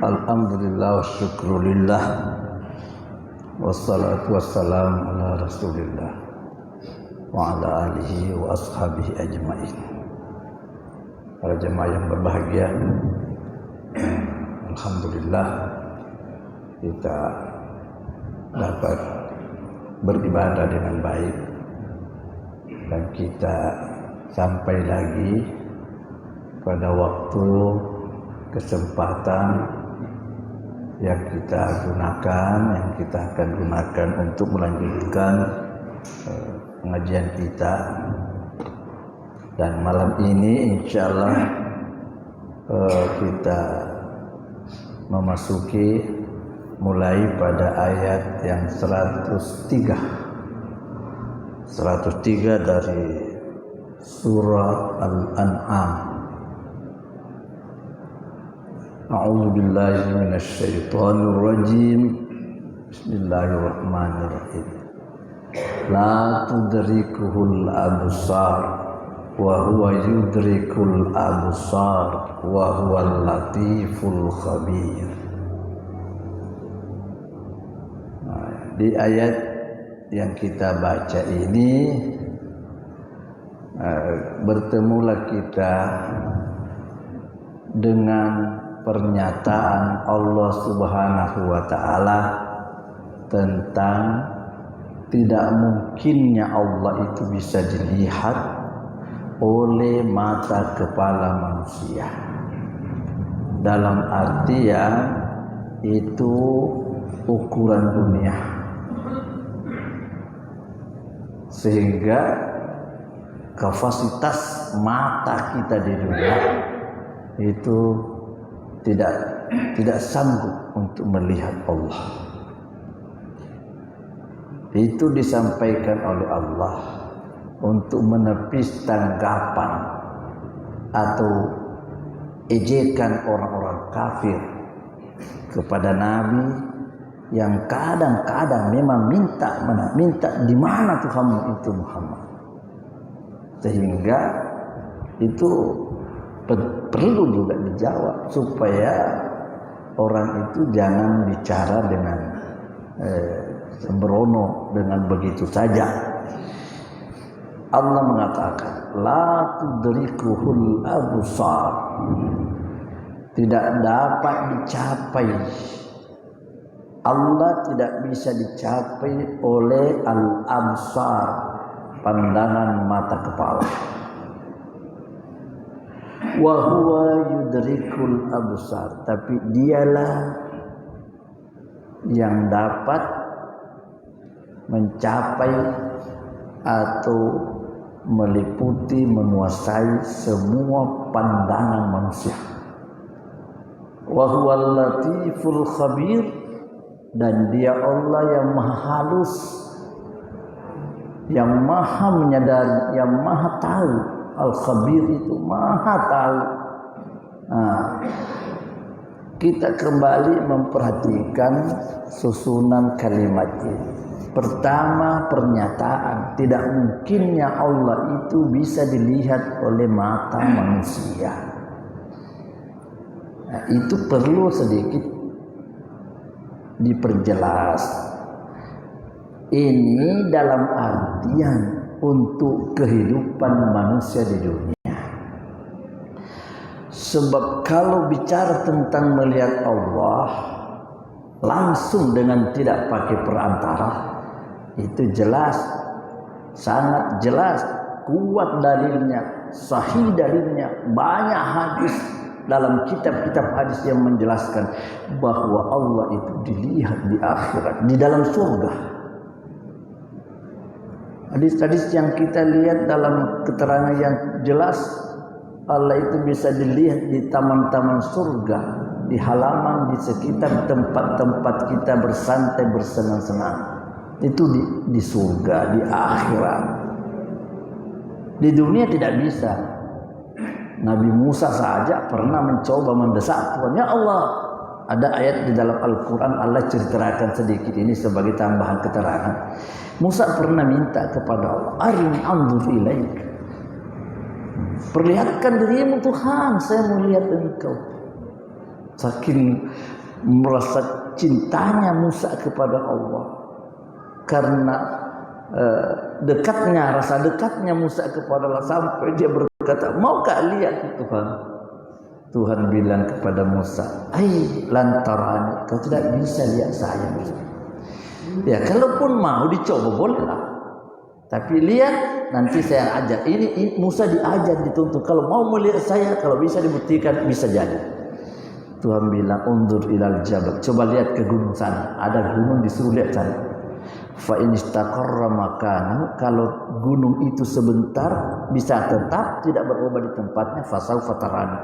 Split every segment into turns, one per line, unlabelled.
Alhamdulillah wa syukrulillah wassalatu wassalamu ala rasulillah wa ala alihi wa ashabihi ajma'in. Para jemaah yang berbahagia, alhamdulillah kita dapat beribadah dengan baik dan kita sampai lagi pada waktu kesempatan yang kita gunakan, yang kita akan gunakan untuk melanjutkan pengajian kita. Dan malam ini insyaallah kita memasuki mulai pada ayat yang 103 dari surah Al-An'am. A'udzu billahi minasy syaithanir rajim. Bismillahirrahmanirrahim. La tudrikuhul absar wa huwa yudrikul absar wa huwal latiful khabir. Di ayat yang kita baca ini bertemulah kita dengan pernyataan Allah Subhanahu wa taala tentang tidak mungkinnya Allah itu bisa dilihat oleh mata kepala manusia. Dalam artian itu ukuran dunia. Sehingga kapasitas mata kita di dunia itu tidak sanggup untuk melihat Allah. Itu disampaikan oleh Allah untuk menepis tanggapan atau ejekan orang-orang kafir kepada Nabi yang kadang-kadang memang minta di mana Tuhanmu itu Muhammad. Sehingga itu perlu juga dijawab supaya orang itu jangan bicara dengan sembrono dengan begitu saja. Allah mengatakan la tudrikuhul absar, tidak dapat dicapai. Allah tidak bisa dicapai oleh al-absar, pandangan mata kepala. Wa huwa yudrikul absar, tapi dialah yang dapat mencapai atau meliputi, menguasai semua pandangan manusia. Wa huwal latiful khabir, dan dia Allah yang maha halus, yang maha menyadari, yang maha tahu. Al-Khabir itu maha tahu. Kita kembali memperhatikan susunan kalimat ini. Pertama, pernyataan tidak mungkinnya Allah itu bisa dilihat oleh mata manusia. Itu perlu sedikit diperjelas. Ini dalam artian untuk kehidupan manusia di dunia. Sebab kalau bicara tentang melihat Allah langsung dengan tidak pakai perantara, itu jelas, sangat jelas, kuat dalilnya, sahih dalilnya, banyak hadis dalam kitab-kitab hadis yang menjelaskan bahwa Allah itu dilihat di akhirat, di dalam surga. Hadis-hadis yang kita lihat dalam keterangan yang jelas, Allah itu bisa dilihat di taman-taman surga, di halaman, di sekitar tempat-tempat kita bersantai bersenang-senang. Itu di surga, di akhirat. Di dunia tidak bisa. Nabi Musa saja pernah mencoba mendesak Tuhan, ya Allah. Ada ayat di dalam Al-Quran, Allah ceritakan sedikit ini sebagai tambahan keterangan. Musa pernah minta kepada Allah, arini anzur ilaik. perlihatkan dirimu Tuhan, saya melihat engkau. Saking merasa cintanya Musa kepada Allah, karena rasa dekatnya Musa kepada Allah, sampai dia berkata, maukah lihat Tuhan? Tuhan bilang kepada Musa, lantaran kau tidak bisa lihat saya. Ya, kalaupun mau dicoba bolehlah, tapi lihat nanti saya ajar. Ini Musa diajar, dituntut. Kalau mau melihat saya, kalau bisa dibuktikan, bisa jadi. Tuhan bilang, undur ilal jabal, coba lihat ke gunung sana, ada gunung, disuruh lihat sana. Fa in istaqarra makanahu, kalau gunung itu sebentar bisa tetap tidak berubah di tempatnya, fasaufa tarani,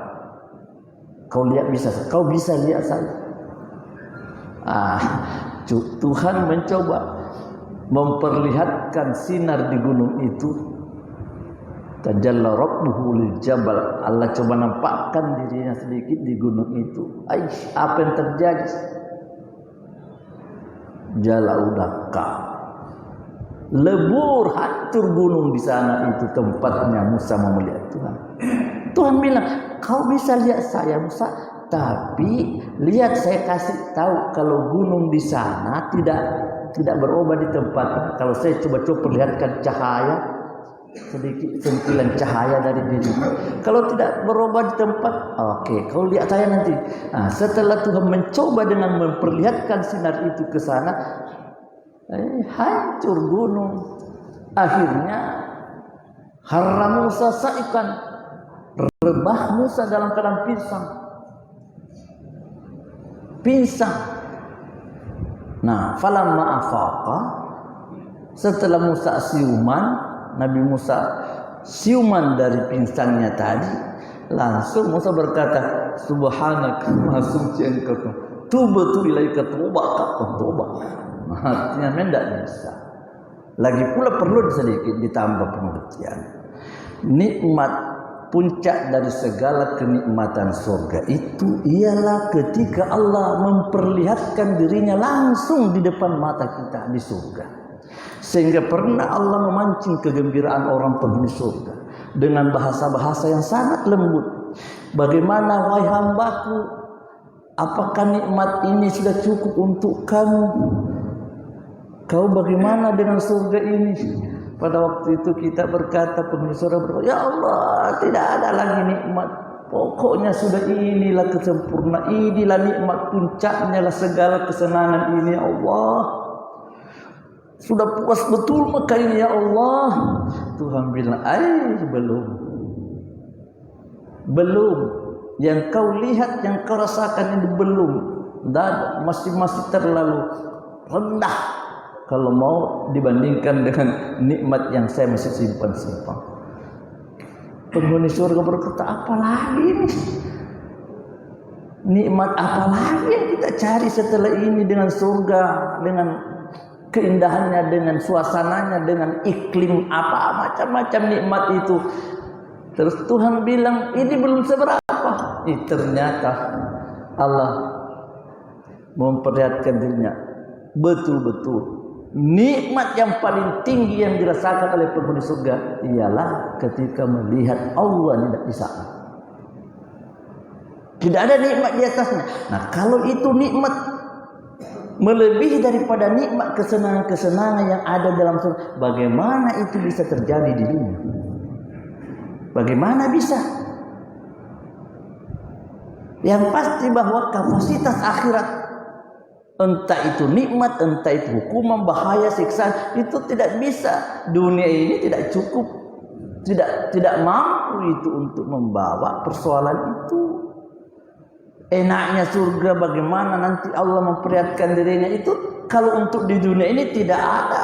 kau lihat bisa, kau bisa lihat saya. Tuhan mencoba memperlihatkan sinar di gunung itu. Tajalla rabbuhu lil jabal, Allah coba nampakkan dirinya sedikit di gunung itu. Apa yang terjadi? Jalaudaka, lebur, hancur gunung di sana. Itu tempatnya Musa mau melihat Tuhan. Tuhan bilang, kau bisa lihat saya Musa, tapi lihat saya kasih tahu kalau gunung di sana tidak berubah di tempatnya. Kalau saya coba perlihatkan cahaya, sedikit sentilan cahaya dari dirimu, kalau tidak berubah di tempat, oke, kau lihat saya nanti. Setelah Tuhan mencoba dengan memperlihatkan sinar itu ke sana, hancur gunung. Akhirnya harra Musa sa'ikan, rebah Musa dalam keadaan pinsang. Falamma afaqa, setelah Musa siuman, Nabi Musa siuman dari pinsangnya tadi, langsung Musa berkata, subhanaka, maha suci engkau, tubtu ilaika taubat. Artinya tidak bisa. Lagi pula perlu sedikit ditambah pengertian. Nikmat, puncak dari segala kenikmatan surga itu ialah ketika Allah memperlihatkan dirinya langsung di depan mata kita di surga. Sehingga pernah Allah memancing kegembiraan orang penghuni surga dengan bahasa-bahasa yang sangat lembut. Bagaimana wahai hambaku, apakah nikmat ini sudah cukup untuk kamu? Kau bagaimana dengan surga ini? Pada waktu itu kita berkata, penghuni surga berkata, ya Allah, tidak ada lagi nikmat. Pokoknya sudah inilah kesempurnaan, inilah nikmat puncaknya lah segala kesenangan ini, ya Allah. Sudah puas betul maka ini, ya Allah. Tuhan bilang, belum. Yang kau lihat, yang kau rasakan ini belum. Dan masih terlalu rendah kalau mau dibandingkan dengan nikmat yang saya masih simpan. Penghuni surga berkata, apa lagi ini? Nikmat apa lagi yang kita cari setelah ini, dengan surga, dengan keindahannya, dengan suasananya, dengan iklim apa, macam-macam nikmat itu. Terus Tuhan bilang, ini belum seberapa. Ternyata Allah memperlihatkan dirinya betul-betul. Nikmat yang paling tinggi yang dirasakan oleh penghuni surga ialah ketika melihat Allah di sana. Tidak ada nikmat di atasnya. Kalau itu nikmat melebihi daripada nikmat kesenangan-kesenangan yang ada dalam surga, bagaimana itu bisa terjadi di dunia? Bagaimana bisa? Yang pasti bahwa kapasitas akhirat, entah itu nikmat, entah itu hukuman, bahaya, siksaan, itu tidak bisa. Dunia ini tidak cukup, tidak mampu itu untuk membawa persoalan itu. Enaknya surga bagaimana nanti Allah memperlihatkan dirinya itu, kalau untuk di dunia ini tidak ada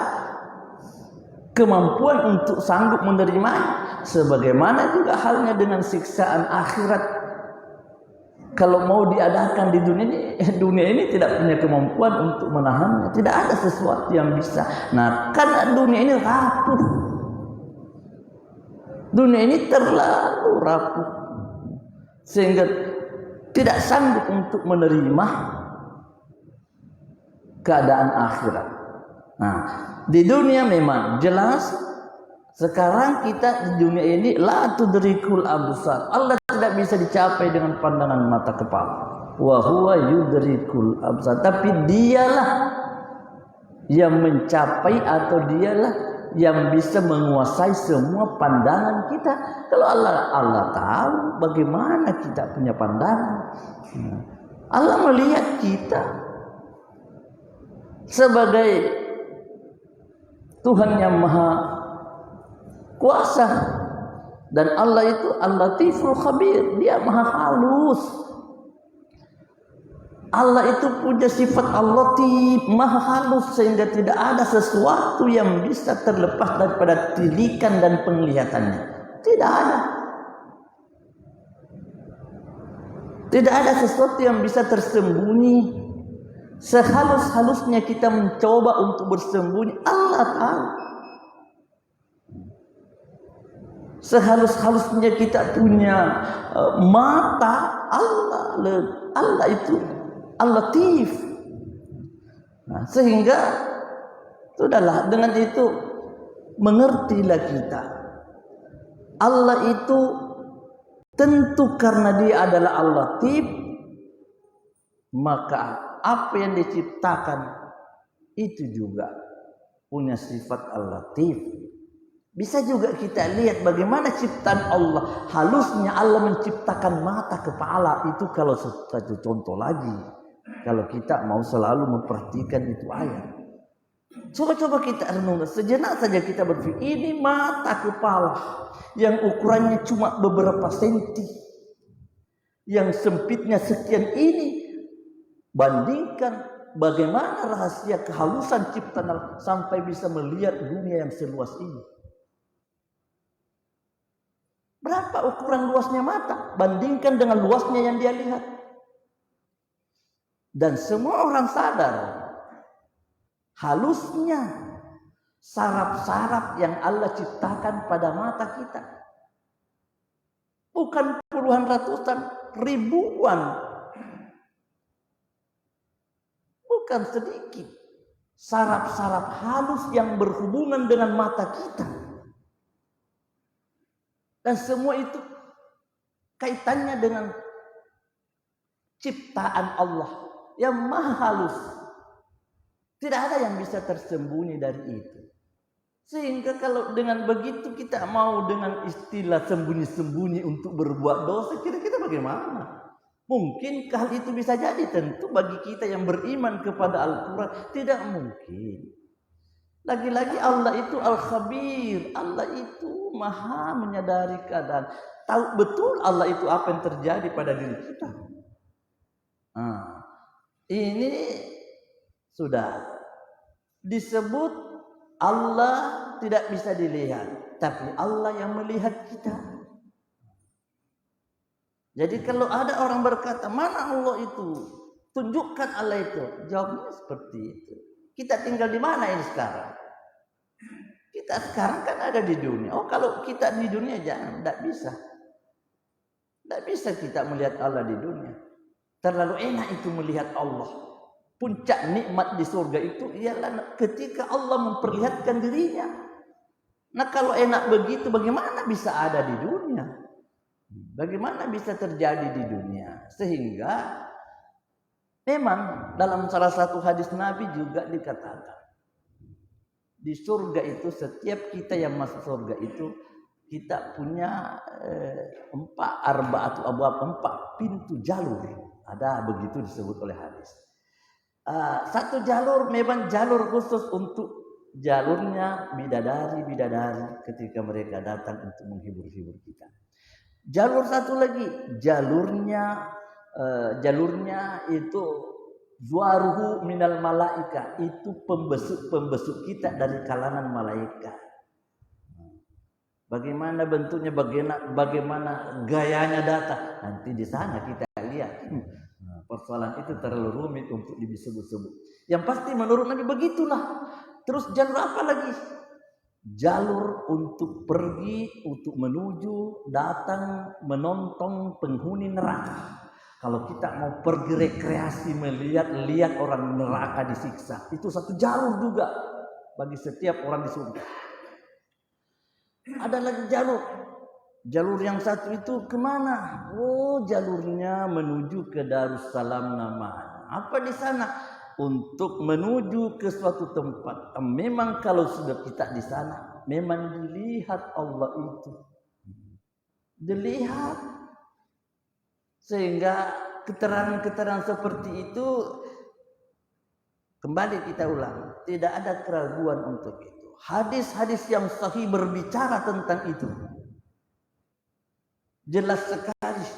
kemampuan untuk sanggup menerimanya. Sebagaimana juga halnya dengan siksaan akhirat, kalau mau diadakan di dunia ini tidak punya kemampuan untuk menahannya. Tidak ada sesuatu yang bisa. Karena dunia ini rapuh, dunia ini terlalu rapuh, sehingga tidak sanggup untuk menerima keadaan akhirat. Di dunia memang jelas Sekarang kita di dunia ini la tudrikul absar. Allah tidak bisa dicapai dengan pandangan mata kepala. Wa huwa yudrikul absar. Tapi dialah yang mencapai atau dialah yang bisa menguasai semua pandangan kita. Kalau Allah tahu bagaimana kita punya pandangan. Allah melihat kita sebagai Tuhan yang maha kuasa, dan Allah itu Al-Latiful Khabir, dia maha halus. Allah itu punya sifat Al-Latif, maha halus, sehingga tidak ada sesuatu yang bisa terlepas daripada tilikan dan penglihatannya. Tidak ada. Tidak ada sesuatu yang bisa tersembunyi. Sehalus-halusnya kita mencoba untuk bersembunyi, Allah tahu. Sehalus-halusnya kita punya mata, Allah itu Al-Latif. Nah, sehingga sudahlah, dengan itu mengertilah kita. Allah itu tentu karena dia adalah Al-Latif, maka apa yang diciptakan itu juga punya sifat Al-Latif. Bisa juga kita lihat bagaimana ciptaan Allah. Halusnya Allah menciptakan mata kepala. Itu kalau satu contoh lagi. Kalau kita mau selalu memperhatikan itu ayat. Coba-coba kita renung. Sejenak saja kita berpikir. Ini mata kepala. Yang ukurannya cuma beberapa senti. Yang sempitnya sekian ini. Bandingkan bagaimana rahasia kehalusan ciptaan Allah. Sampai bisa melihat dunia yang seluas ini. Berapa ukuran luasnya mata? Bandingkan dengan luasnya yang dia lihat. Dan semua orang sadar halusnya saraf-saraf yang Allah ciptakan pada mata kita. Bukan puluhan, ratusan, ribuan. Bukan sedikit. Saraf-saraf halus yang berhubungan dengan mata kita. Dan semua itu kaitannya dengan ciptaan Allah yang maha halus. Tidak ada yang bisa tersembunyi dari itu. Sehingga kalau dengan begitu kita mau dengan istilah sembunyi-sembunyi untuk berbuat dosa, kira-kira bagaimana? Mungkin hal itu bisa jadi, tentu bagi kita yang beriman kepada Al-Quran tidak mungkin. Lagi-lagi Allah itu Al-Khabir, Allah itu maha menyadari keadaan. Tahu betul Allah itu apa yang terjadi pada diri kita. Nah, ini sudah disebut Allah tidak bisa dilihat, tapi Allah yang melihat kita. Jadi kalau ada orang berkata, mana Allah itu? Tunjukkan Allah itu. Jawabnya seperti itu. Kita tinggal di mana ini sekarang? Kita sekarang kan ada di dunia. Oh, kalau kita di dunia jangan, tidak bisa. Tidak bisa kita melihat Allah di dunia. Terlalu enak itu melihat Allah. Puncak nikmat di surga itu ialah ketika Allah memperlihatkan dirinya. Nah, kalau enak begitu, bagaimana bisa ada di dunia? Bagaimana bisa terjadi di dunia? Sehingga memang dalam salah satu hadis Nabi juga dikatakan, di surga itu setiap kita yang masuk surga itu kita punya 4 pintu jalur. Ada begitu disebut oleh hadis. Satu jalur memang jalur khusus untuk jalurnya bidadari ketika mereka datang untuk menghibur-hibur kita. Jalur satu lagi jalurnya itu zuaruhu minal malaika, itu pembesuk kita dari kalangan malaikat. Bagaimana bentuknya, bagaimana gayanya datang, nanti di sana kita lihat. Persoalan itu terlalu rumit untuk disebut-sebut. Yang pasti menurut Nabi begitulah. Terus jalur apa lagi? Jalur untuk pergi, untuk menuju, datang, menonton penghuni neraka. Kalau kita mau pergi rekreasi, lihat orang neraka disiksa, itu satu jalur juga bagi setiap orang di surga. Ada lagi jalur. Jalur yang satu itu kemana? Oh, jalurnya menuju ke Darussalam namanya. Apa di sana? Untuk menuju ke suatu tempat. Memang kalau sudah kita di sana, memang dilihat Allah itu. Dilihat. Sehingga keterangan-keterangan seperti itu, kembali kita ulang, tidak ada keraguan untuk itu. Hadis-hadis yang sahih berbicara tentang itu. Jelas sekali.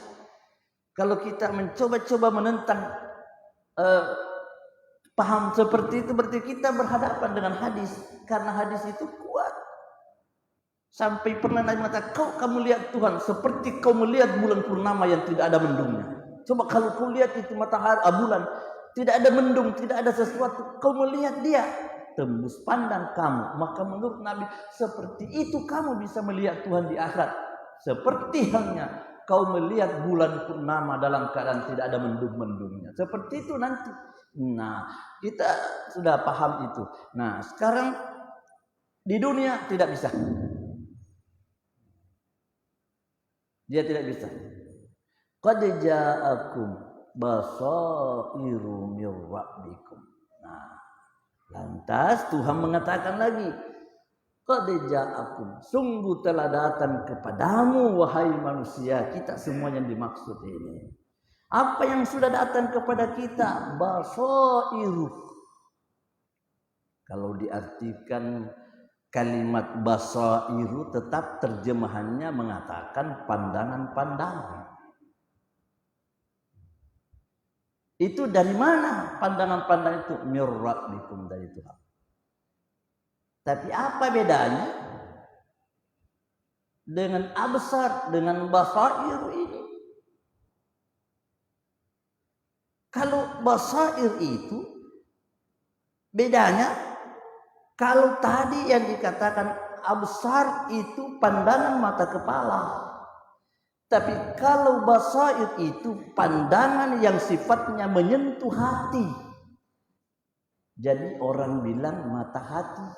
Kalau kita mencoba-coba menentang paham seperti itu, berarti kita berhadapan dengan hadis. Karena hadis itu kuat. Sampai pernah Nabi mengatakan, kamu lihat Tuhan seperti kau melihat bulan purnama yang tidak ada mendungnya. Coba kalau kau lihat itu matahari, bulan, tidak ada mendung, tidak ada sesuatu, kau melihat dia, tembus pandang kamu. Maka menurut Nabi, seperti itu kamu bisa melihat Tuhan di akhirat. Seperti halnya kau melihat bulan purnama dalam keadaan tidak ada mendung-mendungnya. Seperti itu nanti. Nah, kita sudah paham itu. Nah, sekarang di dunia tidak bisa. Dia tidak bisa. Qad ja'akum basairu mir rabbikum. Nah, lantas Tuhan mengatakan lagi, qad ja'akum, sungguh telah datang kepadamu wahai manusia. Kita semua yang dimaksud ini. Apa yang sudah datang kepada kita? Basairu. Kalau diartikan kalimat basairu, tetap terjemahannya mengatakan pandangan-pandangan. Itu dari mana pandangan-pandangan itu? Mir rabbikum, dari Tuhan. Tapi apa bedanya dengan absar, dengan basairu ini? Kalau basair itu bedanya, kalau tadi yang dikatakan absar itu pandangan mata kepala. Tapi kalau basair itu pandangan yang sifatnya menyentuh hati. Jadi orang bilang mata hati.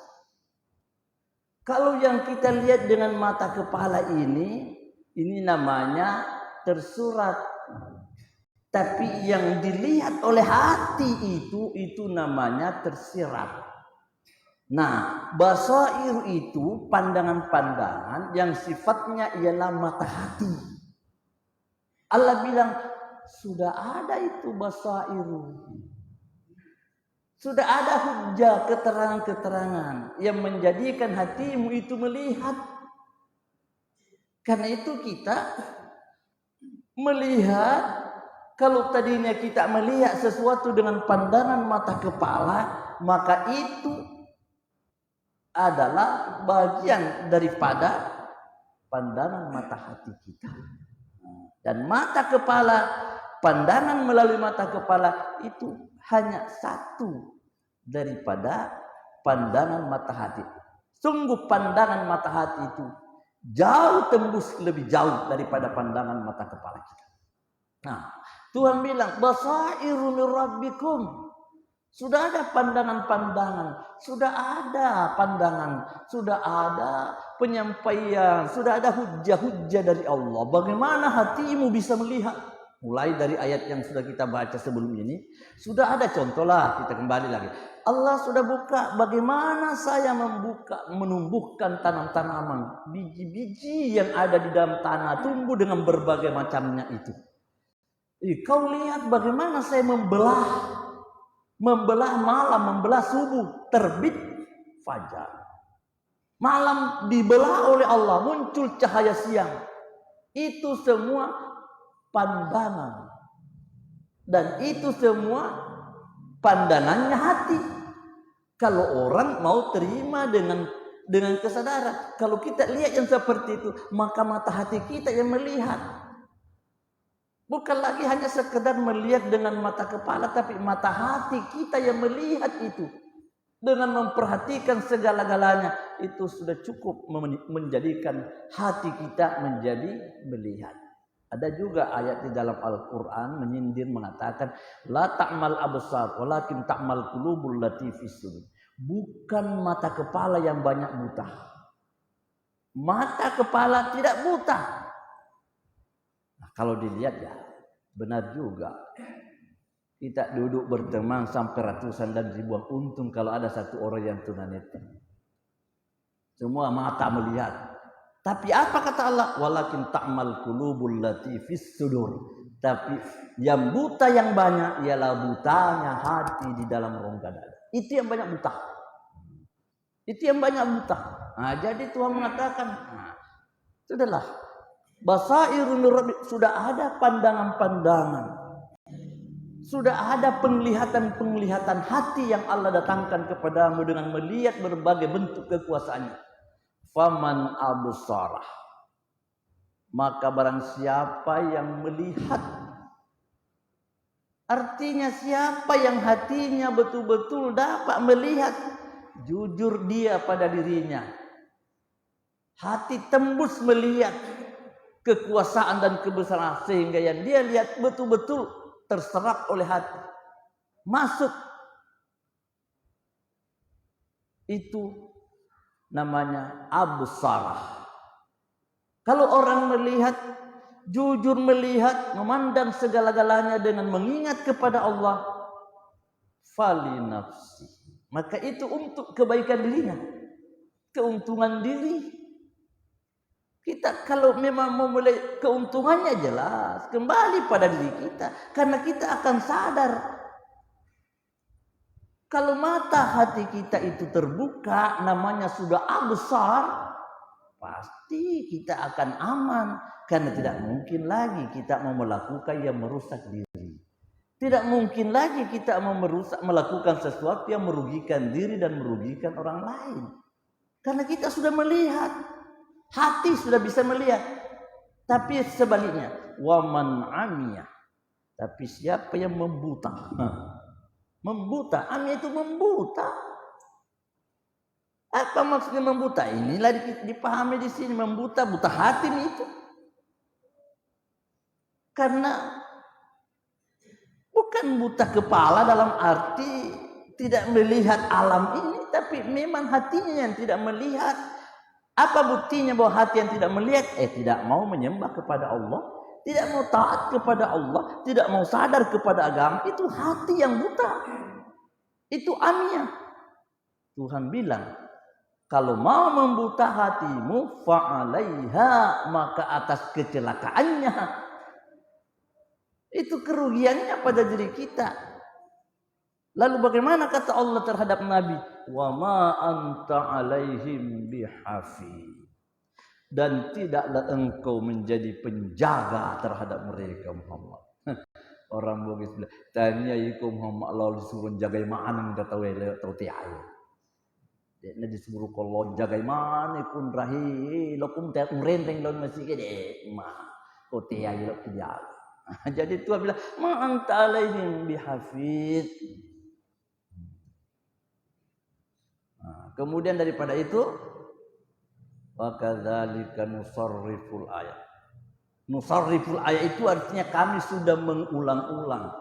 Kalau yang kita lihat dengan mata kepala ini namanya tersurat. Tapi yang dilihat oleh hati itu namanya tersirat. Nah, basair itu pandangan-pandangan yang sifatnya ialah mata hati. Allah bilang, sudah ada itu basair. Sudah ada hujjah, keterangan-keterangan yang menjadikan hatimu itu melihat. Karena itu kita melihat. Kalau tadinya kita melihat sesuatu dengan pandangan mata kepala, maka itu adalah bagian daripada pandangan mata hati kita. Dan mata kepala, pandangan melalui mata kepala itu hanya satu daripada pandangan mata hati. Sungguh pandangan mata hati itu jauh tembus lebih jauh daripada pandangan mata kepala kita. Nah, Tuhan bilang, basairu mir rabbikum. Sudah ada pandangan-pandangan, sudah ada pandangan, sudah ada penyampaian, sudah ada hujjah-hujjah dari Allah. Bagaimana hatimu bisa melihat? Mulai dari ayat yang sudah kita baca sebelum ini, sudah ada contoh lah, kita kembali lagi. Allah sudah buka bagaimana saya menumbuhkan tanam-tanaman, biji-biji yang ada di dalam tanah tumbuh dengan berbagai macamnya itu. Kau lihat bagaimana saya membelah malam, membelah subuh, terbit fajar. Malam dibelah oleh Allah, muncul cahaya siang. Itu semua pandangan. Dan itu semua pandangannya hati. Kalau orang mau terima dengan kesadaran. Kalau kita lihat yang seperti itu, maka mata hati kita yang melihat. Bukan lagi hanya sekedar melihat dengan mata kepala, tapi mata hati kita yang melihat itu. Dengan memperhatikan segala-galanya, itu sudah cukup menjadikan hati kita menjadi melihat. Ada juga ayat di dalam Al-Quran menyindir mengatakan, La ta'mal absar, walakin ta'mal qulubul lati fis sudur. Bukan mata kepala yang banyak buta. mata kepala tidak buta. Nah, kalau dilihat ya benar juga. Kita duduk berteman sampai ratusan dan ribuan, untung kalau ada satu orang yang tunanetra. Semua mata melihat. Tapi apa kata Allah? Walakin ta'mal qulubul lati fis sudur. Tapi yang buta yang banyak ialah butanya hati di dalam rongga dada. Itu yang banyak buta. Itu yang banyak buta. Nah, jadi Tuhan mengatakan, sudahlah. Basairun rabbi, sudah ada pandangan-pandangan. Sudah ada penglihatan-penglihatan hati yang Allah datangkan kepadamu dengan melihat berbagai bentuk kekuasaannya. Faman absarah, maka barang siapa yang melihat, artinya siapa yang hatinya betul-betul dapat melihat, jujur dia pada dirinya, hati tembus melihat kekuasaan dan kebesaran, sehingga yang dia lihat betul-betul terserap oleh hati, masuk. Itu namanya absarah. Kalau orang melihat, jujur melihat, memandang segala-galanya dengan mengingat kepada Allah, fali nafsi, maka itu untuk kebaikan dirinya, keuntungan diri. Kita kalau memang mau mulai, keuntungannya jelas kembali pada diri kita, karena kita akan sadar kalau mata hati kita itu terbuka, namanya sudah absar, pasti kita akan aman, karena tidak mungkin lagi kita mau melakukan yang merusak diri. Tidak mungkin lagi kita mau melakukan sesuatu yang merugikan diri dan merugikan orang lain, karena kita sudah melihat. Hati sudah bisa melihat. Tapi sebaliknya, waman amiyah, tapi siapa yang membuta? Membuta, amiyah itu membuta. Apa maksudnya membuta? Inilah dipahami di sini, membuta, buta hati itu. Karena bukan buta kepala dalam arti tidak melihat alam ini, tapi memang hatinya yang tidak melihat. Apa buktinya bahwa hati yang tidak melihat? Tidak mau menyembah kepada Allah, tidak mau taat kepada Allah, tidak mau sadar kepada agama. Itu hati yang buta. Itu amiyah. Tuhan bilang, kalau mau membuta hatimu, fa'alaiha, maka atas kecelakaannya. Itu kerugiannya pada diri kita. Lalu bagaimana kata Allah terhadap Nabi? Wa ma anta alaihim bihafiz. Dan tidaklah engkau menjadi penjaga terhadap mereka Muhammad. Orang Bugis bilang, tanya iku Muhammad lalu disuruh jaga mana enggak tahu tahu tiai. Dia disuruh kalau jaga mana pun rahi, lokum teh renteng lawan masih gede mah. Kau tiai lo dia. Jadi Tuhan bilang, ma anta alaihim bihafiz. Kemudian daripada itu, wa kadzalika nusarriful ayat. Nusarriful ayat itu artinya kami sudah mengulang-ulang,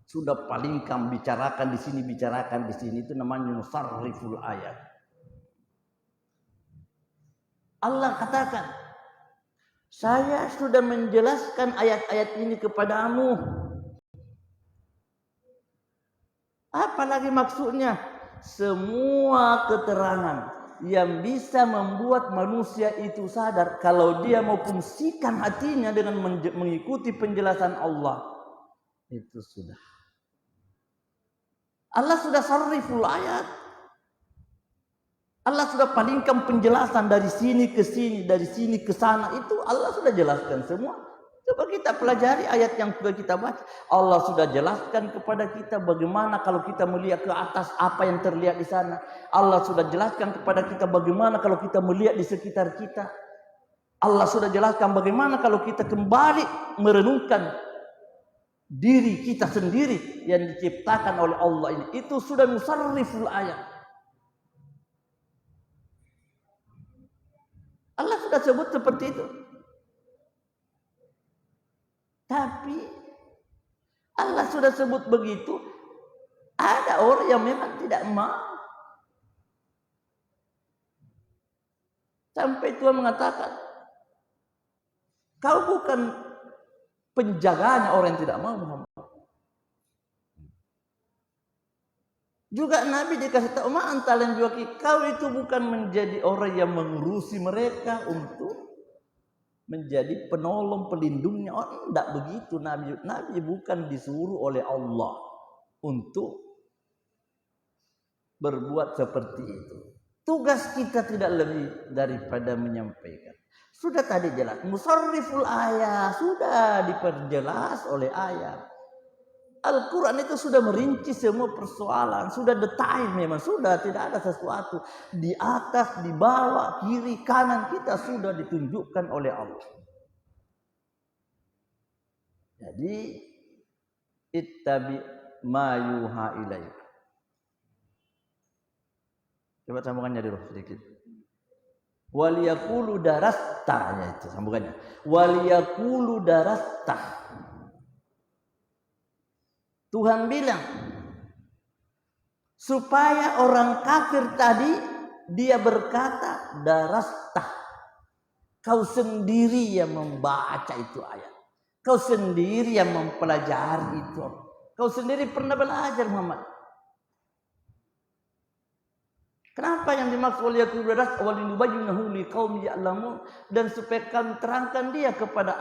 sudah palingkan, bicarakan di sini, bicarakan di sini, itu namanya nusarriful ayat. Allah katakan, saya sudah menjelaskan ayat-ayat ini kepadamu. Apalagi maksudnya? Semua keterangan yang bisa membuat manusia itu sadar kalau dia mau fungsikan hatinya dengan mengikuti penjelasan Allah, itu sudah. Allah sudah sarriful ayat. Allah sudah palingkan penjelasan dari sini ke sini, dari sini ke sana, itu Allah sudah jelaskan semua. Coba kita pelajari ayat yang sudah kita baca. Allah sudah jelaskan kepada kita bagaimana kalau kita melihat ke atas apa yang terlihat di sana. Allah sudah jelaskan kepada kita bagaimana kalau kita melihat di sekitar kita. Allah sudah jelaskan bagaimana kalau kita kembali merenungkan diri kita sendiri yang diciptakan oleh Allah ini. Itu sudah musarriful ayat. Allah sudah sebut seperti itu. Tapi Allah sudah sebut begitu, ada orang yang memang tidak mau. Sampai Tuhan mengatakan, kau bukan penjaganya orang yang tidak mau Muhammad. Juga Nabi dikasih tahu, ma'antalan juga kau itu bukan menjadi orang yang mengurusi mereka untuk menjadi penolong pelindungnya. Oh, tidak begitu Nabi. Nabi bukan disuruh oleh Allah untuk berbuat seperti itu. Tugas kita tidak lebih daripada menyampaikan. Sudah tadi jelas, musarriful ayat sudah diperjelas oleh ayat. Al-Quran itu sudah merinci semua persoalan, sudah detail memang, sudah tidak ada sesuatu di atas, di bawah, kiri, kanan kita sudah ditunjukkan oleh Allah. Jadi ittabi ma yuha ilaik. Coba sambungannya dulu sedikit. Waliyaqulu darasta, ya itu sambungannya. Waliyaqulu darasta. Tuhan bilang supaya orang kafir tadi dia berkata darasta, kau sendiri yang membaca itu ayat, kau sendiri yang mempelajari itu, kau sendiri pernah belajar Muhammad. Kenapa yang dimaksud oleh aku darasta walinubayyinahu liqaumi ya'lamun, dan supaya kami terangkan dia kepada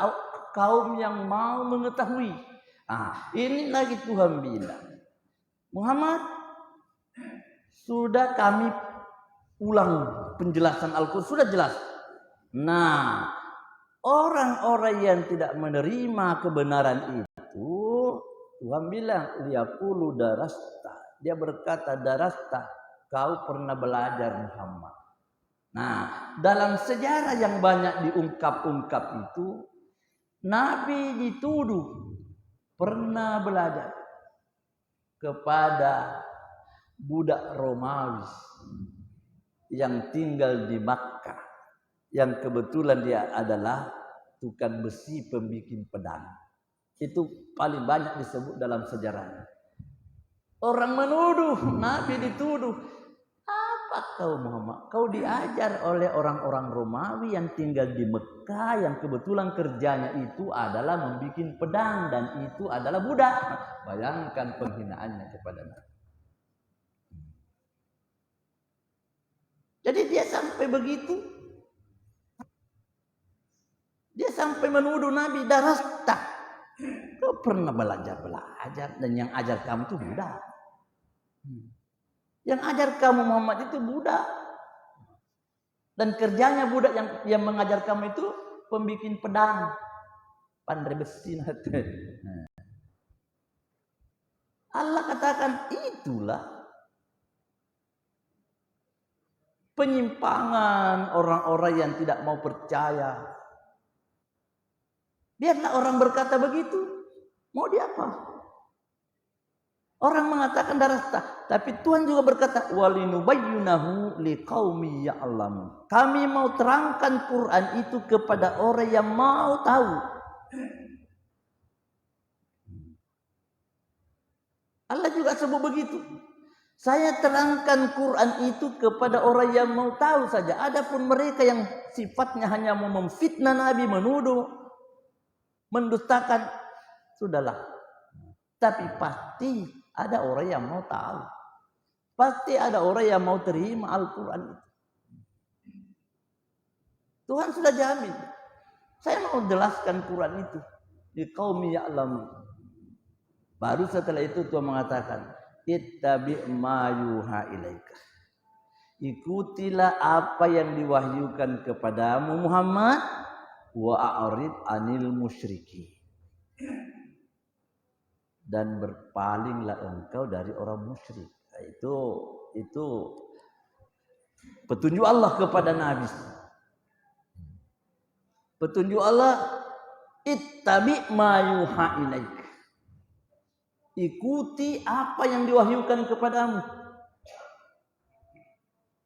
kaum yang mau mengetahui. Ini lagi Tuhan bilang, Muhammad, sudah kami ulang penjelasan Al-Quran, sudah jelas. Nah, orang-orang yang tidak menerima kebenaran itu, Tuhan bilang, liyaqulu darasta. Dia berkata, darasta, kau pernah belajar Muhammad. Nah, dalam sejarah yang banyak diungkap-ungkap itu, Nabi dituduh pernah belajar kepada budak Romawi yang tinggal di Makkah, yang kebetulan dia adalah tukang besi pembikin pedang. Itu paling banyak disebut dalam sejarahnya. Orang menuduh, Nabi dituduh, apa kau Muhammad? Kau diajar oleh orang-orang Romawi yang tinggal di Mekah, yang kebetulan kerjanya itu adalah membikin pedang dan itu adalah budak. Bayangkan penghinaannya kepada Nabi. Jadi dia sampai begitu. Dia sampai menuduh Nabi darasta. Kau pernah belajar dan yang ajar kamu itu budak. Yang ajar kamu Muhammad itu budak. Dan kerjanya budak yang mengajar kamu itu pembikin pedang. Pandai besi. Allah katakan itulah penyimpangan orang-orang yang tidak mau percaya. Biarlah orang berkata begitu. Mau dia apa? Orang mengatakan darasta, tapi Tuhan juga berkata walinubayyinahu liqaumi ya'lamun. Kami mau terangkan Quran itu kepada orang yang mau tahu. Allah juga sebut begitu. Saya terangkan Quran itu kepada orang yang mau tahu saja. Adapun mereka yang sifatnya hanya mau memfitnah Nabi, menuduh, mendustakan, sudahlah. Tapi pasti ada orang yang mau tahu. Pasti ada orang yang mau terima Al-Quran itu. Tuhan sudah jamin. Saya mau jelaskan Quran itu di kaum ya'lamun. Baru setelah itu Tuhan mengatakan, ittabi' ma yuha ilaika. Ikutilah apa yang diwahyukan kepadamu Muhammad, wa a'rid anil musyriki. Dan berpalinglah engkau dari orang musyrik. Itu petunjuk Allah kepada Nabi. Petunjuk Allah, ittabi' ma yuha ilaika. Ikuti apa yang diwahyukan kepadamu.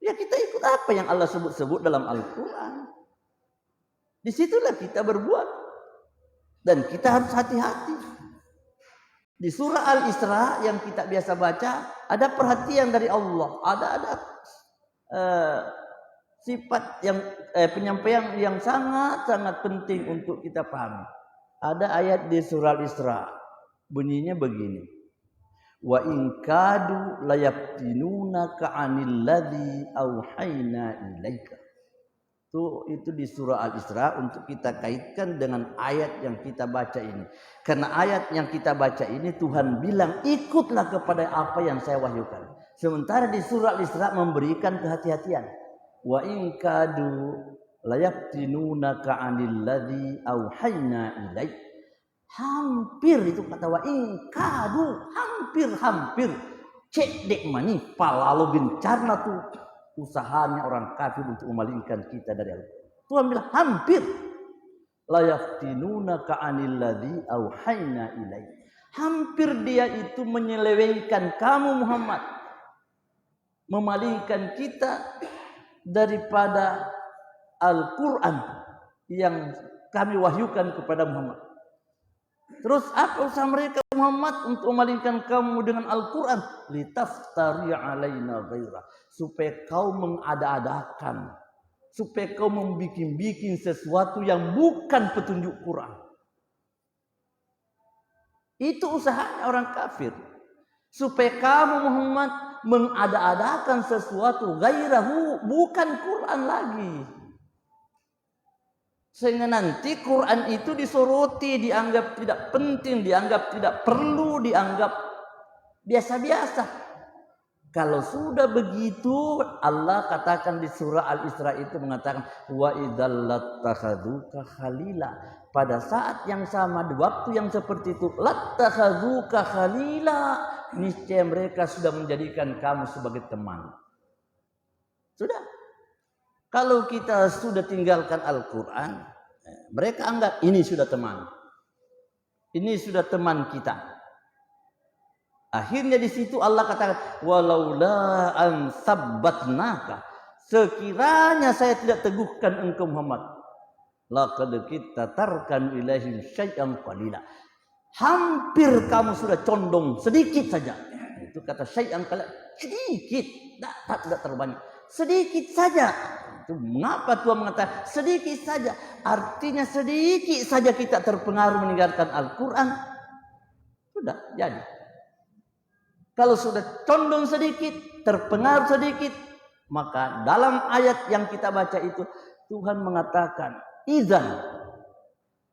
Ya kita ikut apa yang Allah sebut-sebut dalam Al-Quran. Disitulah kita berbuat. Dan kita harus hati-hati. Di surah Al-Isra yang kita biasa baca, ada perhatian dari Allah. Ada sifat yang penyampaian yang sangat-sangat penting untuk kita pahami. Ada ayat di surah Isra, bunyinya begini. Wa in kadu layaftinunaka 'anil ladzi auhayna ilaika. Itu di surah Al-Isra untuk kita kaitkan dengan ayat yang kita baca ini. Karena ayat yang kita baca ini Tuhan bilang ikutlah kepada apa yang saya wahyukan. Sementara di surah Al-Isra memberikan kehati-hatian. Wa in kadu layaftinunaka 'anil ladzi auhayna ilaik. Hampir itu kata wa in kadu, hampir. Cek dek mani palalo gencarna tuh usahanya orang kafir untuk memalingkan kita dari Allah. Tuhan bilang hampir. La yaftinunaka 'anil ladzi auhayna ilaik. Hampir dia itu menyelewengkan kamu Muhammad. Memalingkan kita daripada Al-Qur'an yang kami wahyukan kepada Muhammad. Terus apa usaha mereka Muhammad untuk memalingkan kamu dengan Al-Quran? Litaftari alaina ghairah. Supaya kau mengada-adakan. Supaya kau membikin-bikin sesuatu yang bukan petunjuk Quran. Itu usahanya orang kafir. Supaya kamu Muhammad mengada-adakan sesuatu ghairahu, bukan Quran lagi. Sehingga nanti Quran itu disoroti, dianggap tidak penting, dianggap tidak perlu, dianggap biasa-biasa. Kalau sudah begitu, Allah katakan di surah Al-Isra itu mengatakan wa idzal lattakhaduka khalila. Pada saat yang sama, di waktu yang seperti itu, lattakhaduka khalila, niscaya mereka sudah menjadikan kamu sebagai teman. Sudah. Kalau kita sudah tinggalkan Al-Quran, mereka anggap ini sudah teman. Ini sudah teman kita. Akhirnya di situ Allah katakan, walaula an sabbatnaka, sekiranya saya tidak teguhkan engkau Muhammad, laqad kita tarkan ilaihim syai'an qalila. Hampir kamu sudah condong sedikit saja. Itu kata syai'an qalila, sedikit, tidak terlalu banyak. Sedikit saja. Mengapa Tuhan mengatakan sedikit saja? Artinya sedikit saja kita terpengaruh meninggalkan Al-Quran. Sudah jadi. Kalau sudah condong sedikit, terpengaruh sedikit, maka dalam ayat yang kita baca itu Tuhan mengatakan, idzan,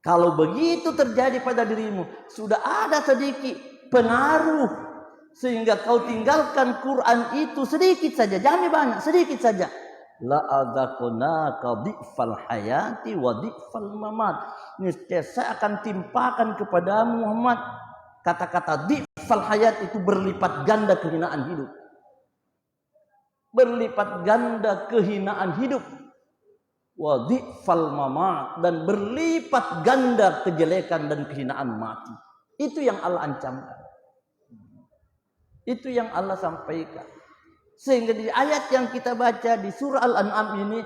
kalau begitu terjadi pada dirimu, sudah ada sedikit pengaruh sehingga kau tinggalkan Quran itu sedikit saja, jangan banyak, sedikit saja. La adzaqnaka dhifal hayati wa dhifal mamat. Niscaya saya akan timpakan kepadamu Muhammad. Kata-kata dhifal hayat itu berlipat ganda kehinaan hidup. Berlipat ganda kehinaan hidup. Wa dhifal mamat, dan berlipat ganda kejelekan dan kehinaan mati. Itu yang Allah ancamkan. Itu yang Allah sampaikan. Sehingga di ayat yang kita baca di surah Al-An'am ini,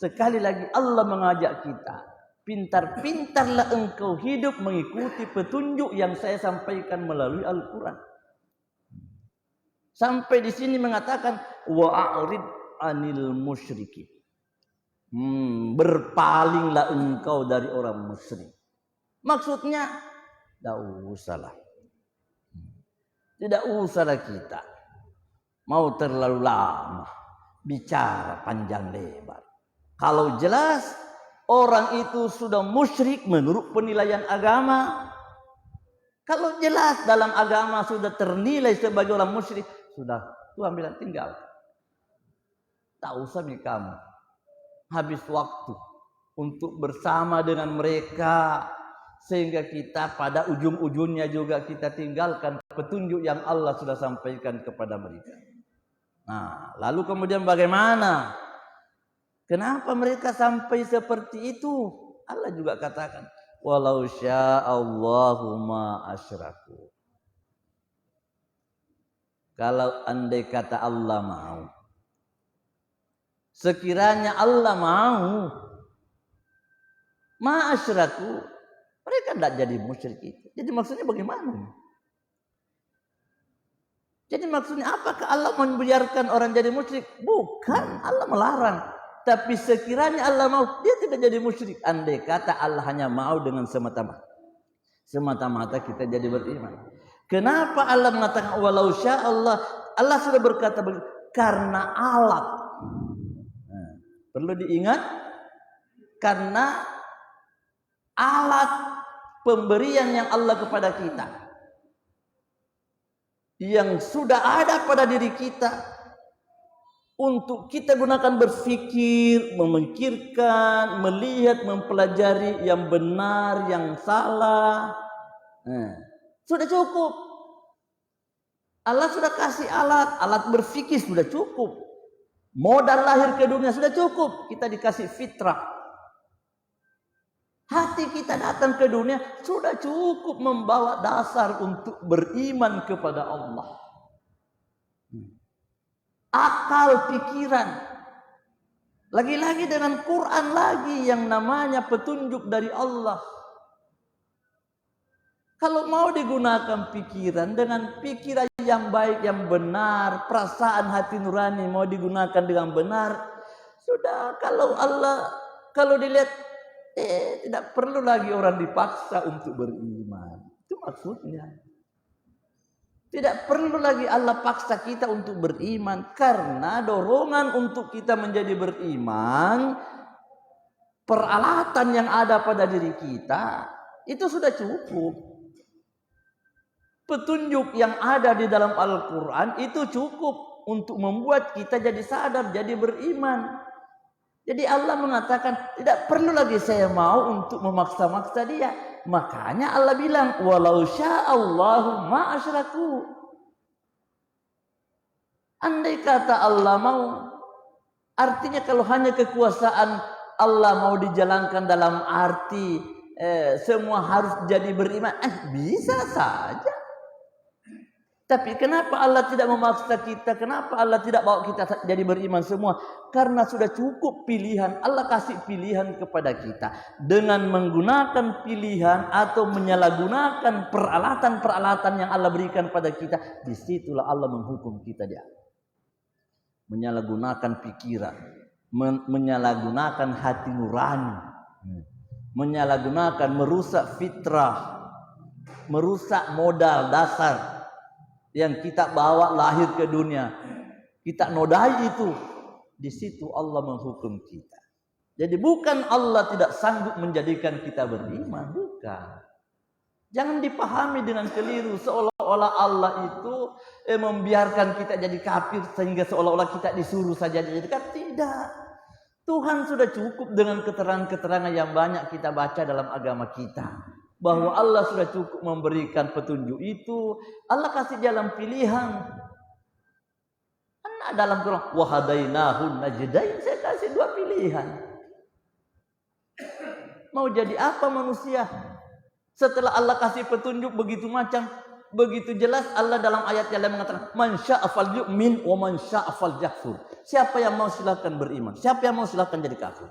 sekali lagi Allah mengajak kita, pintar-pintarlah engkau hidup mengikuti petunjuk yang saya sampaikan melalui Al-Quran. Sampai di sini mengatakan wa'arid anil musyrikin. Berpalinglah engkau dari orang musyrik. Maksudnya tidak usahlah. Tidak usahlah kita mau terlalu lama bicara panjang lebar. Kalau jelas orang itu sudah musyrik menurut penilaian agama, kalau jelas dalam agama sudah ternilai sebagai orang musyrik, sudah Tuhan bilang tinggal. Tak usah nih kamu habis waktu untuk bersama dengan mereka, sehingga kita pada ujung-ujungnya juga kita tinggalkan petunjuk yang Allah sudah sampaikan kepada mereka. Nah, lalu kemudian bagaimana? Kenapa mereka sampai seperti itu? Allah juga katakan, walau sya'allahu ma asyraku. Kalau andai kata Allah mau, sekiranya Allah mau, ma asyraku, mereka tidak jadi musyrik itu. Jadi maksudnya bagaimana? Jadi maksudnya apakah Allah membiarkan orang jadi musyrik? Bukan, Allah melarang. Tapi sekiranya Allah mau, dia tidak jadi musyrik. Andai kata Allah hanya mau dengan semata-mata kita jadi beriman. Kenapa Allah mengatakan walau sya Allah? Allah sudah berkata begitu karena alat. Nah, perlu diingat karena alat pemberian yang Allah kepada kita yang sudah ada pada diri kita untuk kita gunakan berpikir, memikirkan, melihat, mempelajari yang benar, yang salah. Nah, sudah cukup. Allah sudah kasih alat berpikir sudah cukup. Modal lahir ke dunia sudah cukup. Kita dikasih fitrah. Hati kita datang ke dunia sudah cukup membawa dasar untuk beriman kepada Allah. Akal, pikiran. Lagi-lagi dengan Quran lagi yang namanya petunjuk dari Allah. Kalau mau digunakan pikiran dengan pikiran yang baik, yang benar, perasaan hati nurani mau digunakan dengan benar, sudah kalau dilihat tidak perlu lagi orang dipaksa untuk beriman. Itu maksudnya. Tidak perlu lagi Allah paksa kita untuk beriman karena dorongan untuk kita menjadi beriman, peralatan yang ada pada diri kita itu sudah cukup. Petunjuk yang ada di dalam Al-Quran itu cukup untuk membuat kita jadi sadar, jadi beriman. Jadi Allah mengatakan tidak perlu lagi saya mau untuk memaksa-maksa dia. Makanya Allah bilang walau sya'allahu ma asyraku. Andai kata Allah mau, artinya kalau hanya kekuasaan Allah mau dijalankan dalam arti semua harus jadi beriman, bisa saja. Tapi kenapa Allah tidak memaksa kita? Kenapa Allah tidak bawa kita jadi beriman semua? Karena sudah cukup pilihan. Allah kasih pilihan kepada kita. Dengan menggunakan pilihan atau menyalahgunakan peralatan-peralatan yang Allah berikan pada kita. Disitulah Allah menghukum kita dia. Menyalahgunakan pikiran. Menyalahgunakan hati nurani. Menyalahgunakan, merusak fitrah. Merusak modal dasar yang kita bawa lahir ke dunia, kita nodai itu, di situ Allah menghukum kita. Jadi bukan Allah tidak sanggup menjadikan kita beriman, bukan. Jangan dipahami dengan keliru seolah-olah Allah itu membiarkan kita jadi kafir sehingga seolah-olah kita disuruh saja jadi kafir. Tidak. Tuhan sudah cukup dengan keterangan-keterangan yang banyak kita baca dalam agama kita. Bahwa Allah sudah cukup memberikan petunjuk itu. Allah kasih jalan pilihan. Karena dalam Quran wahadainahun najdain, saya kasih dua pilihan. Mau jadi apa manusia? Setelah Allah kasih petunjuk begitu macam, begitu jelas, Allah dalam ayat yang lain mengatakan man syaa'a falyu'min wa man syaa'a falyakfur. Siapa yang mau silakan beriman, siapa yang mau silakan jadi kafir.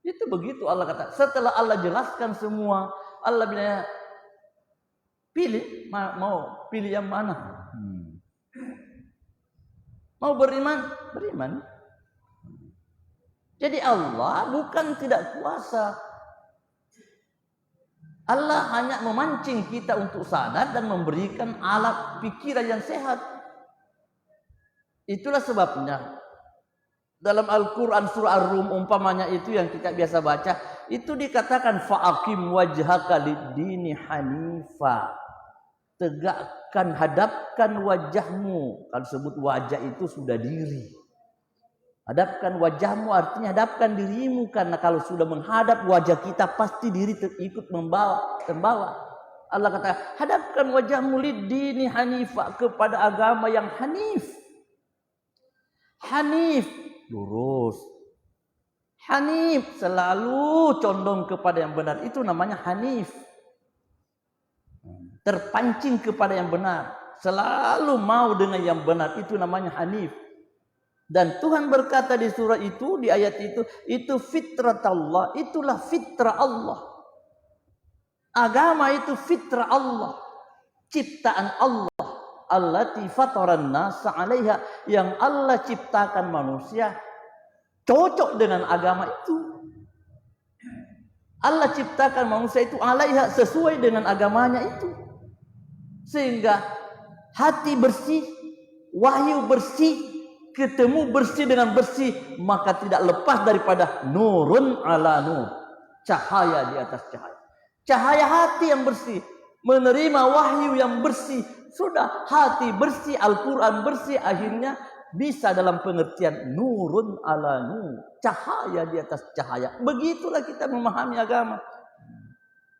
Itu begitu Allah kata. Setelah Allah jelaskan semua, Allah bilang pilih, mau pilih yang mana? Mau beriman? Beriman. Jadi Allah bukan tidak kuasa. Allah hanya memancing kita untuk sadar dan memberikan alat pikiran yang sehat. Itulah sebabnya dalam Al-Quran surah Ar-Rum umpamanya itu yang kita biasa baca, itu dikatakan fa'aqim wajhaka lid-dini hanifa. Tegakkan, hadapkan wajahmu. Kalau sebut wajah itu sudah diri. Hadapkan wajahmu artinya hadapkan dirimu, karena kalau sudah menghadap wajah kita pasti diri ikut terbawa. Allah kata, hadapkan wajahmu lid-dini hanifa, kepada agama yang hanif. Hanif, lurus. Hanif, selalu condong kepada yang benar. Itu namanya hanif. Terpancing kepada yang benar. Selalu mau dengan yang benar. Itu namanya hanif. Dan Tuhan berkata di surah itu, di ayat itu fitrat Allah. Itulah fitrah Allah. Agama itu fitrah Allah. Ciptaan Allah. Allati fataran nasa 'alaiha, yang Allah ciptakan manusia cocok dengan agama itu. Allah ciptakan manusia itu alaiha, sesuai dengan agamanya itu. Sehingga hati bersih, wahyu bersih, ketemu bersih dengan bersih, maka tidak lepas daripada nurun ala nur, cahaya di atas cahaya. Cahaya hati yang bersih, menerima wahyu yang bersih, sudah hati bersih, Al-Quran bersih, akhirnya bisa dalam pengertian nurun ala nur, cahaya di atas cahaya. Begitulah kita memahami agama.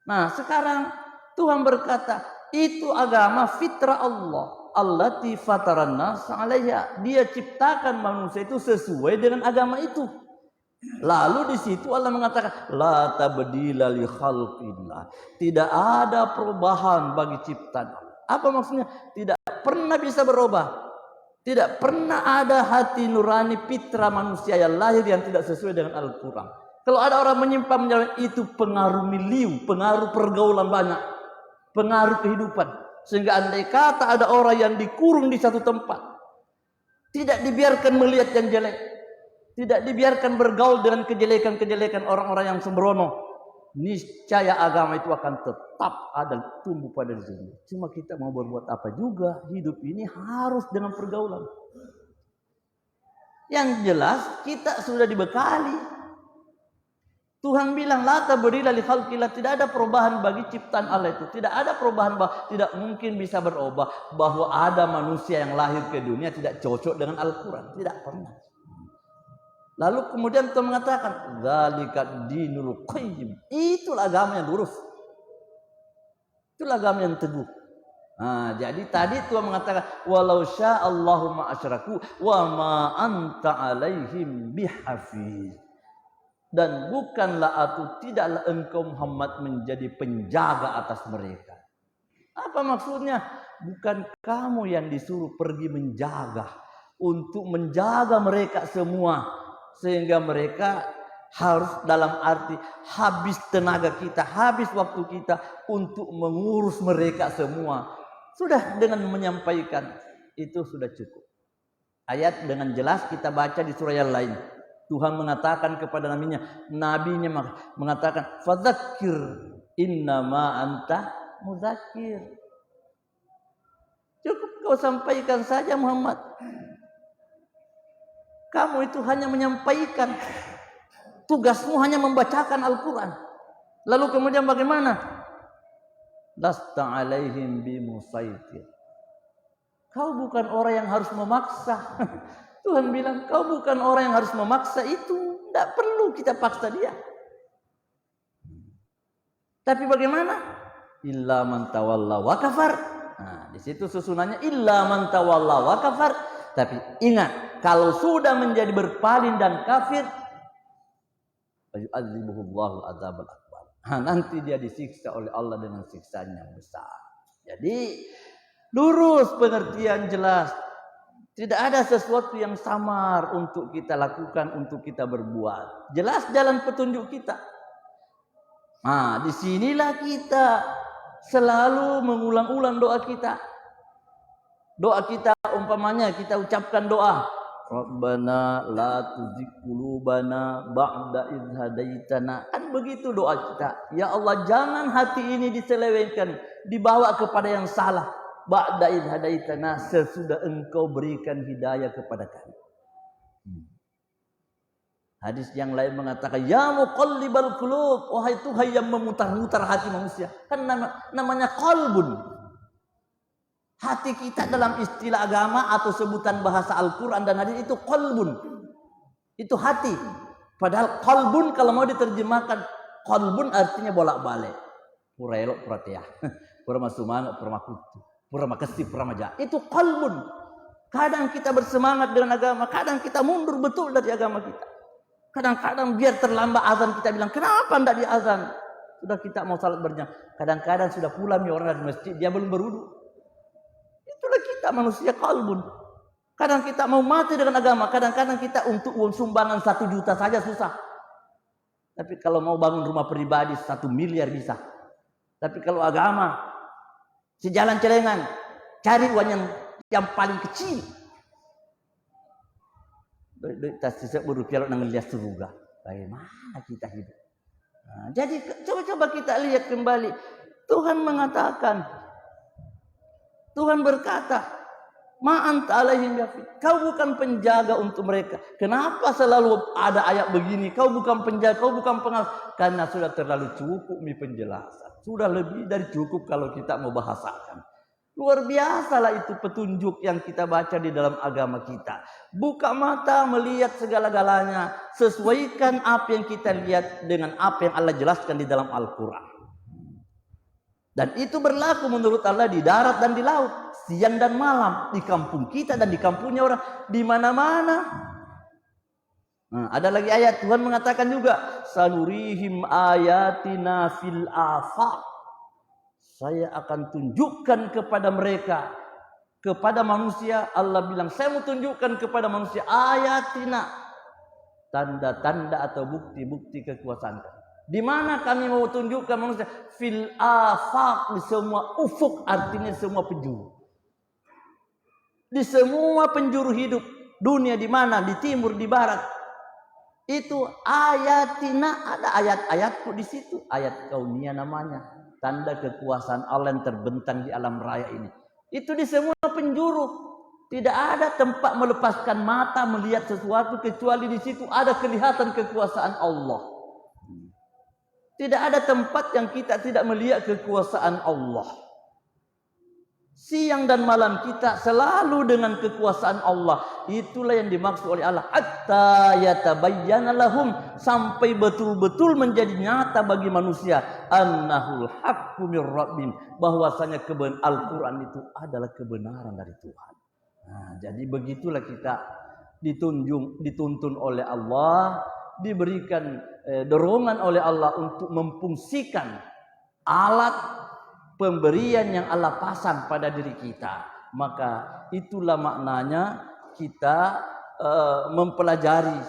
Nah sekarang Tuhan berkata, itu agama fitrah Allah, allati fataran nas 'alaiha. Dia ciptakan manusia itu sesuai dengan agama itu. Lalu di situ Allah mengatakan la tabdila li khalqillah. Tidak ada perubahan bagi ciptaan Allah. Apa maksudnya? Tidak pernah bisa berubah. Tidak pernah ada hati nurani fitrah manusia yang lahir yang tidak sesuai dengan Al-Quran. Kalau ada orang menyimpang itu pengaruh milieu, pengaruh pergaulan banyak, pengaruh kehidupan. Sehingga andai kata ada orang yang dikurung di satu tempat, tidak dibiarkan melihat yang jelek, tidak dibiarkan bergaul dengan kejelekan-kejelekan orang-orang yang sembrono, niscaya agama itu akan tetap ada, tumbuh pada diri. Cuma kita mau berbuat apa juga, hidup ini harus dengan pergaulan. Yang jelas kita sudah dibekali. Tuhan bilang la tabdila li khalqillah, tidak ada perubahan bagi ciptaan Allah itu. Tidak ada perubahan, tidak mungkin bisa berubah bahwa ada manusia yang lahir ke dunia tidak cocok dengan Al-Quran. Tidak pernah. Lalu kemudian Tuhan mengatakan dzalika dinul qayyim. Itulah agama yang lurus. Itulah agama yang teguh. Nah, jadi tadi Tuhan mengatakan walau sya'allahu ma asyraku wa ma anta alaihim bihafiz. Dan bukanlah atau tidaklah engkau Muhammad menjadi penjaga atas mereka. Apa maksudnya? Bukan kamu yang disuruh pergi menjaga, untuk menjaga mereka semua, sehingga mereka harus dalam arti habis tenaga kita, habis waktu kita untuk mengurus mereka semua. Sudah dengan menyampaikan itu sudah cukup. Ayat dengan jelas kita baca di surah yang lain. Tuhan mengatakan kepada nabinya mengatakan fadzakir innama anta mudzakir. Cukup kau sampaikan saja Muhammad. Kamu itu hanya menyampaikan. Tugasmu hanya membacakan Al-Quran. Lalu kemudian bagaimana? Lasta alaihim bimusaitir. Kau bukan orang yang harus memaksa. Tuhan bilang, kau bukan orang yang harus memaksa itu. Tidak perlu kita paksa dia. Tapi bagaimana? Illa man tawalla wa kafar. Nah, di situ susunannya illa man tawalla wa kafar. Tapi ingat, kalau sudah menjadi berpaling dan kafir, yu'adzibuhullahu adzabal akbar. Nanti dia disiksa oleh Allah dengan siksaan yang besar. Jadi, lurus pengertian jelas. Tidak ada sesuatu yang samar untuk kita lakukan, untuk kita berbuat. Jelas jalan petunjuk kita. Nah, disinilah kita selalu mengulang-ulang doa kita. Doa kita umpamanya kita ucapkan doa. Rabbana la tuzigh qulubana ba'da idh hadaitana. Kan begitu doa kita. Ya Allah, jangan hati ini diselewengkan, dibawa kepada yang salah. Ba'da idh hadaitana, sesudah engkau berikan hidayah kepada kami. Hadis yang lain mengatakan ya muqallibal qulub, wahai Tuhan yang memutar-mutar hati manusia. Kan namanya qalbun. Hati kita dalam istilah agama atau sebutan bahasa Al-Quran dan hadis itu qalbun. Itu hati. Padahal qalbun kalau mau diterjemahkan, qalbun artinya bolak-balik. Pura elok, pura tiah. Pura masumangat, pura makutu. Pura makasih, pura majah. Itu qalbun. Kadang kita bersemangat dengan agama, kadang kita mundur betul dari agama kita. Kadang-kadang biar terlambat azan kita bilang, kenapa tidak di azan? Sudah kita mau salat berjamaah. Kadang-kadang sudah pulang orang dari masjid, dia belum berwudu. Itulah kita manusia qalbun. Kadang kita mau mati dengan agama, kadang-kadang kita untuk uang sumbangan 1 juta saja susah. Tapi kalau mau bangun rumah pribadi 1 miliar bisa. Tapi kalau agama, sejalan celengan, cari uang yang paling kecil. tas berupiah nang lihat surga. Bagaimana kita hidup? Nah, jadi coba kita lihat kembali. Tuhan mengatakan, Tuhan berkata, ma'an ta'alaihim yafid. Kau bukan penjaga untuk mereka. Kenapa selalu ada ayat begini? Kau bukan penjaga, kau bukan pengawas. Karena sudah terlalu cukup penjelasan. Sudah lebih dari cukup kalau kita mau bahasakan. Luar biasalah itu petunjuk yang kita baca di dalam agama kita. Buka mata melihat segala-galanya. Sesuaikan apa yang kita lihat dengan apa yang Allah jelaskan di dalam Al-Quran. Dan itu berlaku menurut Allah di darat dan di laut. Siang dan malam. Di kampung kita dan di kampungnya orang. Di mana-mana. Nah, ada lagi ayat Tuhan mengatakan juga. Sanurihim ayatina fil afaq. Saya akan tunjukkan kepada mereka, kepada manusia. Allah bilang, saya mau tunjukkan kepada manusia ayatina, tanda-tanda atau bukti-bukti kekuasaan. Di mana kami mau tunjukkan manusia? Fil afaq, di semua ufuk, artinya semua penjuru. Di semua penjuru hidup dunia, di mana? Di timur, di barat. Itu ayatina, ada ayat-ayatku di situ. Ayat kaunia namanya. Tanda kekuasaan Allah yang terbentang di alam raya ini. Itu di semua penjuru. Tidak ada tempat melepaskan mata melihat sesuatu kecuali di situ ada kelihatan kekuasaan Allah. Tidak ada tempat yang kita tidak melihat kekuasaan Allah. Siang dan malam kita selalu dengan kekuasaan Allah. Itulah yang dimaksud oleh Allah. Hatta yatabayyana lahum, sampai betul-betul menjadi nyata bagi manusia. Annahul haqqu mir rabbihim, bahwasanya Al-Quran itu adalah kebenaran dari Tuhan. Nah, jadi begitulah kita dituntun oleh Allah, diberikan dorongan oleh Allah untuk memfungsikan alat pemberian yang Allah pasang pada diri kita. Maka itulah maknanya kita mempelajari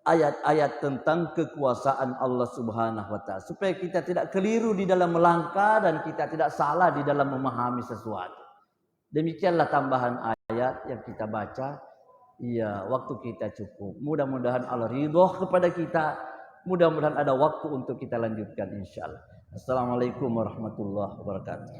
ayat-ayat tentang kekuasaan Allah Subhanahu wa ta'ala, supaya kita tidak keliru di dalam melangkah dan kita tidak salah di dalam memahami sesuatu. Demikianlah tambahan ayat yang kita baca. Iya, waktu kita cukup. Mudah-mudahan Allah ridho kepada kita. Mudah-mudahan ada waktu untuk kita lanjutkan insyaallah. Assalamualaikum warahmatullahi wabarakatuh.